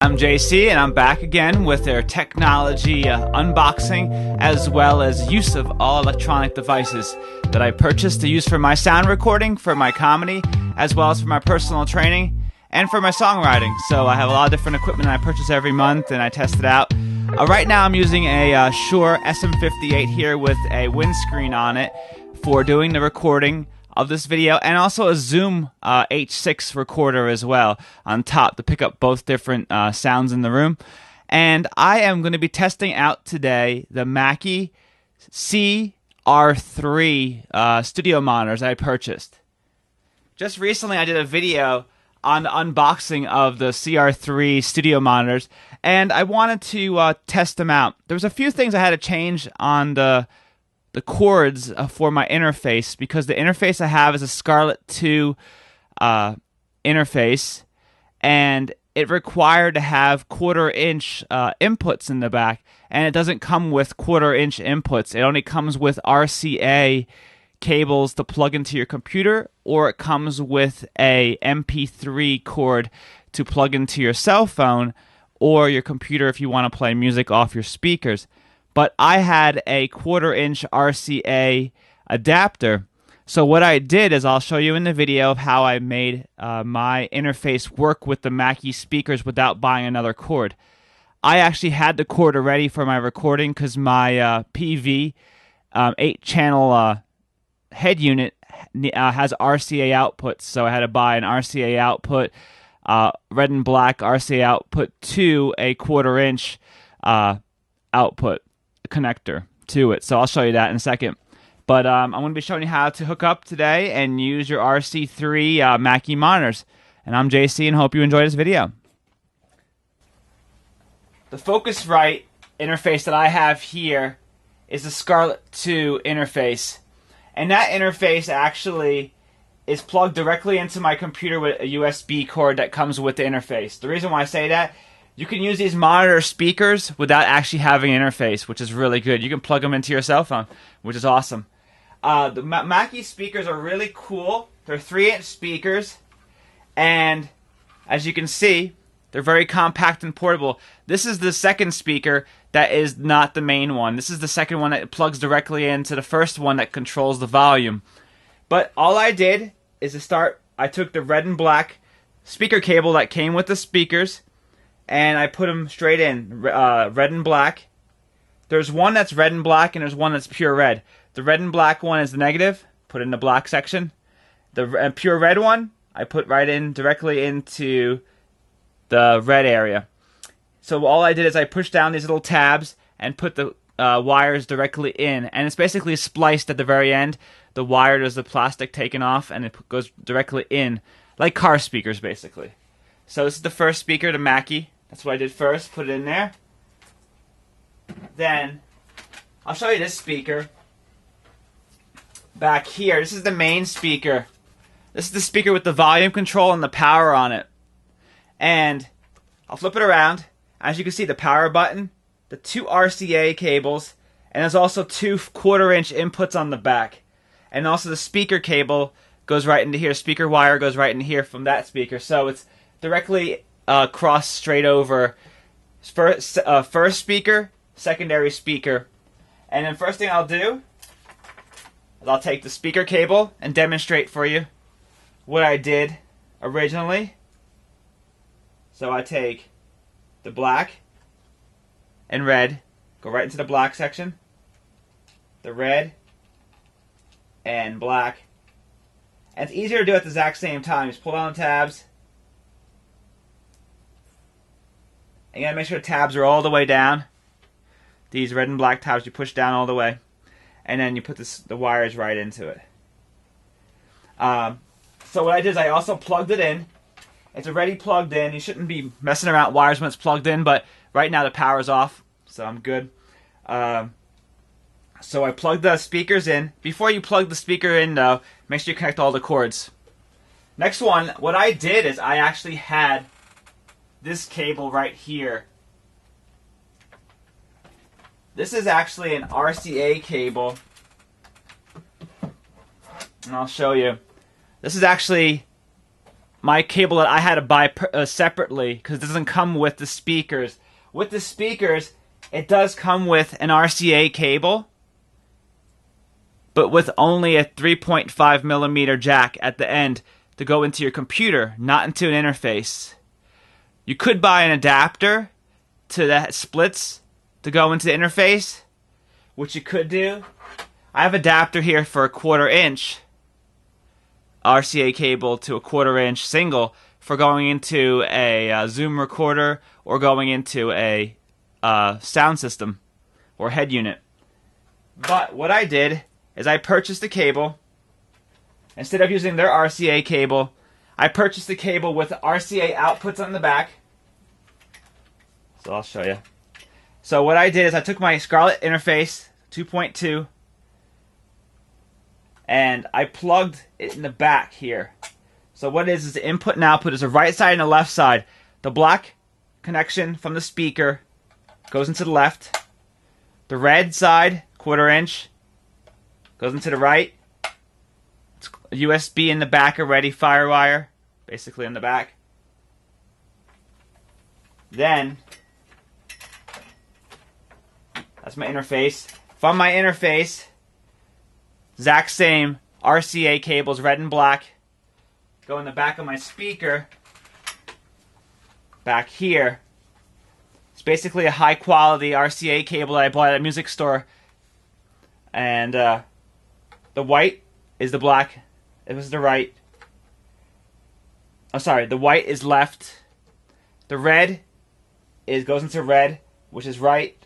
I'm JC, and I'm back again with their technology unboxing, as well as use of all electronic devices that I purchased to use for my sound recording, for my comedy, as well as for my personal training, and for my songwriting. So I have a lot of different equipment I purchase every month, and I test it out. Right now I'm using a Shure SM58 here with a windscreen on it for doing the recording of this video, and also a Zoom H6 recorder as well on top to pick up both different sounds in the room. And I am going to be testing out today the Mackie CR3 studio monitors I purchased. Just recently I did a video on the unboxing of the CR3 studio monitors, and I wanted to test them out. There was a few things I had to change on the cords for my interface, because the interface I have is a Scarlett 2 interface, and it required to have 1/4 inch inputs in the back, and it doesn't come with 1/4 inch inputs. It only comes with RCA cables to plug into your computer, or it comes with a MP3 cord to plug into your cell phone or your computer if you want to play music off your speakers. But I had a 1/4 inch RCA adapter. So what I did is, I'll show you in the video of how I made my interface work with the Mackie speakers without buying another cord. I actually had the cord already for my recording, because my PV 8-channel head unit has RCA outputs, so I had to buy an RCA output, red and black RCA output, to a 1/4 inch output connector to it. So I'll show you that in a second. But I'm going to be showing you how to hook up today and use your RC3 Mackie monitors. And I'm JC, and hope you enjoy this video. The Focusrite interface that I have here is the Scarlett 2 interface. And that interface actually is plugged directly into my computer with a USB cord that comes with the interface. The reason why I say that, you can use these monitor speakers without actually having an interface, which is really good. You can plug them into your cell phone, which is awesome. The Mackie speakers are really cool. They're 3-inch speakers, and as you can see, they're very compact and portable. This is the second speaker that is not the main one. This is the second one that plugs directly into the first one that controls the volume. But all I did is I took the red and black speaker cable that came with the speakers, and I put them straight in, red and black. There's one that's red and black, and there's one that's pure red. The red and black one is the negative, put in the black section. The pure red one, I put right in, directly into the red area. So all I did is I pushed down these little tabs and put the wires directly in, and it's basically spliced at the very end. The wire does the plastic taken off, and it goes directly in, like car speakers basically. So this is the first speaker, the Mackie. That's what I did first, put it in there. Then I'll show you this speaker back here. This is the main speaker. This is the speaker with the volume control and the power on it. And I'll flip it around. As you can see, the power button, the 2 RCA cables, and there's also 2 1/4 inch inputs on the back. And also the speaker cable goes right into here. Speaker wire goes right in here from that speaker. So it's directly cross straight over first speaker, secondary speaker. And then first thing I'll do is I'll take the speaker cable and demonstrate for you what I did originally. So I take the black and red, go right into the black section, the red and black. And it's easier to do at the exact same time. Just pull down the tabs. And you gotta make sure the tabs are all the way down. These red and black tabs you push down all the way, and then you put the wires right into it. So what I did is I also plugged it in. It's already plugged in. You shouldn't be messing around with wires when it's plugged in, but right now the power's off, so I'm good. So I plugged the speakers in. Before you plug the speaker in, though, make sure you connect all the cords. Next one, what I did is I actually had this cable right here. This is actually an RCA cable, and I'll show you. This is actually my cable that I had to buy separately because it doesn't come with the speakers. With the speakers, it does come with an RCA cable, but with only a 3.5 millimeter jack at the end to go into your computer, not into an interface. You could buy an adapter to that splits to go into the interface, which you could do. I have an adapter here for a 1/4 inch RCA cable to a 1/4 inch single for going into a Zoom recorder or going into a sound system or head unit. But what I did is I purchased a cable. Instead of using their RCA cable, I purchased a cable with RCA outputs on the back. So I'll show you. So what I did is I took my Scarlett interface 2.2 and I plugged it in the back here. So what it is the input and output is the right side and the left side. The black connection from the speaker goes into the left. The red side, 1/4 inch, goes into the right. It's a USB in the back already, FireWire, basically in the back. Then, that's my interface. From my interface, exact same RCA cables, red and black, go in the back of my speaker, back here. It's basically a high quality RCA cable that I bought at a music store. And the white is the black, it was the right. Oh, sorry, the white is left. The red goes into red, which is right.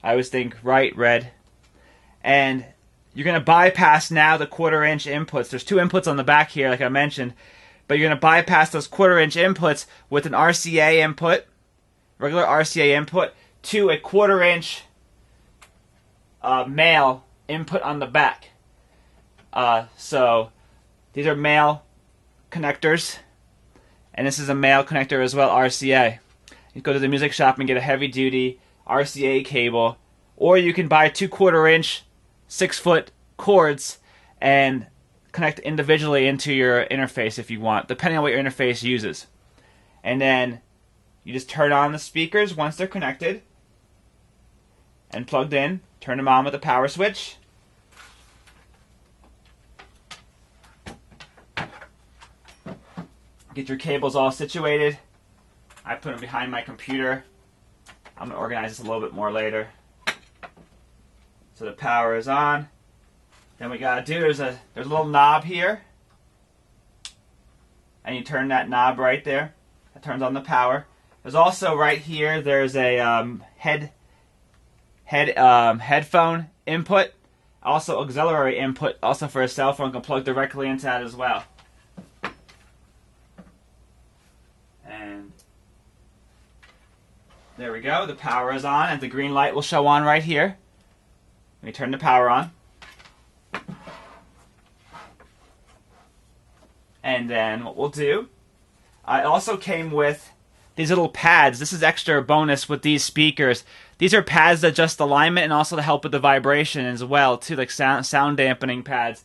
I always think right, red. And you're going to bypass now the 1/4 inch inputs. There's 2 inputs on the back here, like I mentioned. But you're going to bypass those 1/4 inch inputs with an RCA input, regular RCA input, to a 1/4 inch male input on the back. So these are male connectors. And this is a male connector as well, RCA. You go to the music shop and get a heavy duty RCA cable, or you can buy 2/4 inch 6-foot cords and connect individually into your interface if you want, depending on what your interface uses. And then you just turn on the speakers once they're connected and plugged in. Turn them on with the power switch. Get your cables all situated. I put them behind my computer. I'm going to organize this a little bit more later. So the power is on. Then we got to do, there's a little knob here. And you turn that knob right there. That turns on the power. There's also right here, there's a headphone input. Also auxiliary input, also for a cell phone, can plug directly into that as well. And there we go, the power is on, and the green light will show on right here. Let me turn the power on. And then what we'll do, I also came with these little pads. This is extra bonus with these speakers. These are pads that adjust alignment and also to help with the vibration as well, too, like sound dampening pads.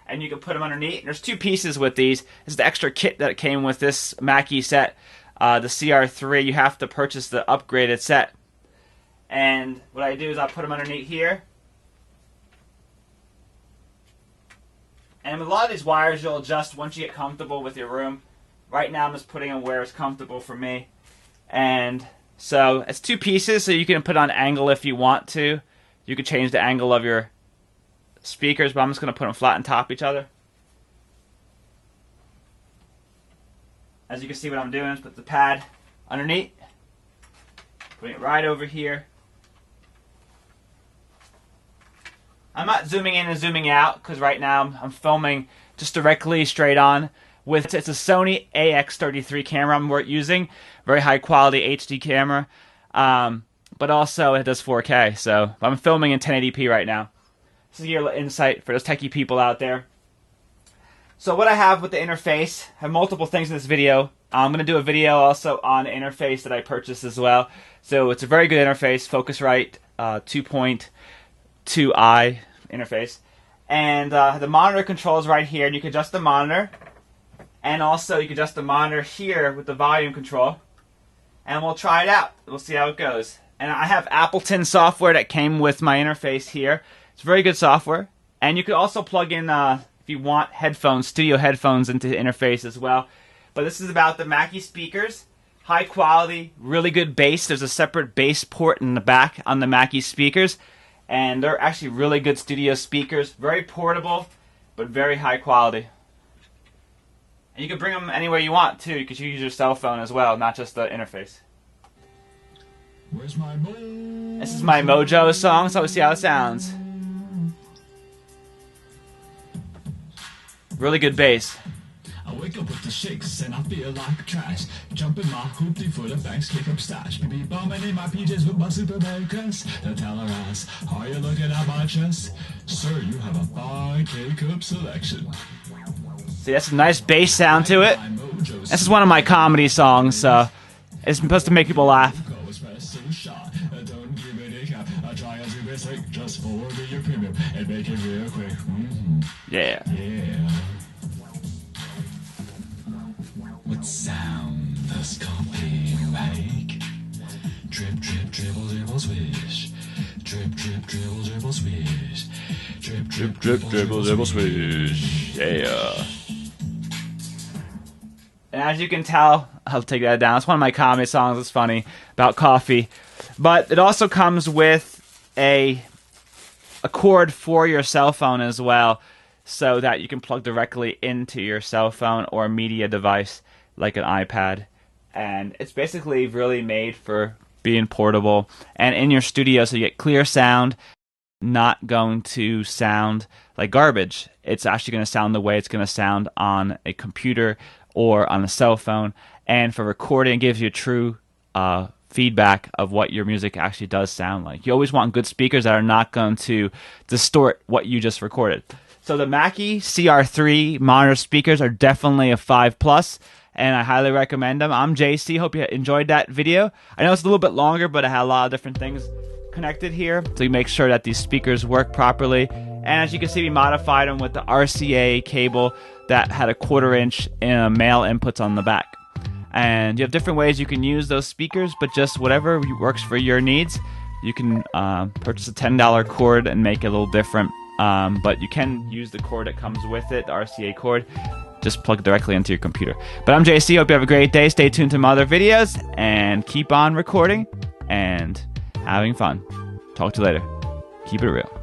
And you can put them underneath. There's 2 pieces with these. This is the extra kit that came with this Mackie set, the CR3. You have to purchase the upgraded set. And what I do is I put them underneath here. And with a lot of these wires, you'll adjust once you get comfortable with your room. Right now, I'm just putting them where it's comfortable for me. And so it's 2 pieces, so you can put on angle if you want to. You can change the angle of your speakers, but I'm just going to put them flat on top of each other. As you can see, what I'm doing is put the pad underneath, putting it right over here. I'm not zooming in and zooming out because right now I'm filming just directly straight on. It's a Sony AX33 camera I'm using, very high quality HD camera, but also it does 4K. So I'm filming in 1080p right now. This is your insight for those techie people out there. So what I have with the interface, I have multiple things in this video. I'm going to do a video also on the interface that I purchased as well. So it's a very good interface, Focusrite 2.2i interface. And the monitor controls right here, and you can adjust the monitor. And also you can adjust the monitor here with the volume control. And we'll try it out. We'll see how it goes. And I have Appleton software that came with my interface here. It's very good software. And you could also plug in, if you want, headphones, studio headphones into the interface as well. But this is about the Mackie speakers. High quality, really good bass. There's a separate bass port in the back on the Mackie speakers. And they're actually really good studio speakers. Very portable, but very high quality. And you can bring them anywhere you want too. You could use your cell phone as well, not just the interface. Where's my mojo? This is my Mojo song, so let's see how it sounds. Really good bass. I wake up with the shakes and I feel like trash. Jump in my hoopty full of banks, kick up stash. Be bombing in my PJs with my Superman crest. The teller asks, are you looking at my chest? Sir, you have a fine K-cup selection. See, that's a nice bass sound to it. This is one of my comedy songs, so it's supposed to make people laugh. Yeah. What sound does coffee make? Drip, drip, dribble, dribble, swish. Drip, drip, dribble, dribble, swish. Drip, drip, drip, dribble, dribble, swish. Yeah. And as you can tell, I'll take that down. It's one of my comedy songs. It's funny about coffee, but it also comes with a cord for your cell phone as well, so that you can plug directly into your cell phone or media device like an iPad. And it's basically really made for being portable and in your studio, so you get clear sound, not going to sound like garbage. It's actually going to sound the way it's going to sound on a computer or on a cell phone. And for recording, it gives you true feedback of what your music actually does sound like. You always want good speakers that are not going to distort what you just recorded. So the Mackie CR3 monitor speakers are definitely a 5+, and I highly recommend them. I'm JC. Hope you enjoyed that video. I know it's a little bit longer, but I had a lot of different things connected here to make sure that these speakers work properly. And as you can see, we modified them with the RCA cable that had a 1/4" male inputs on the back. And you have different ways you can use those speakers, but just whatever works for your needs. You can purchase a $10 cord and make it a little different. But you can use the cord that comes with it, the RCA cord. Just plug it directly into your computer. But I'm JC. Hope you have a great day. Stay tuned to my other videos and keep on recording and having fun. Talk to you later. Keep it real.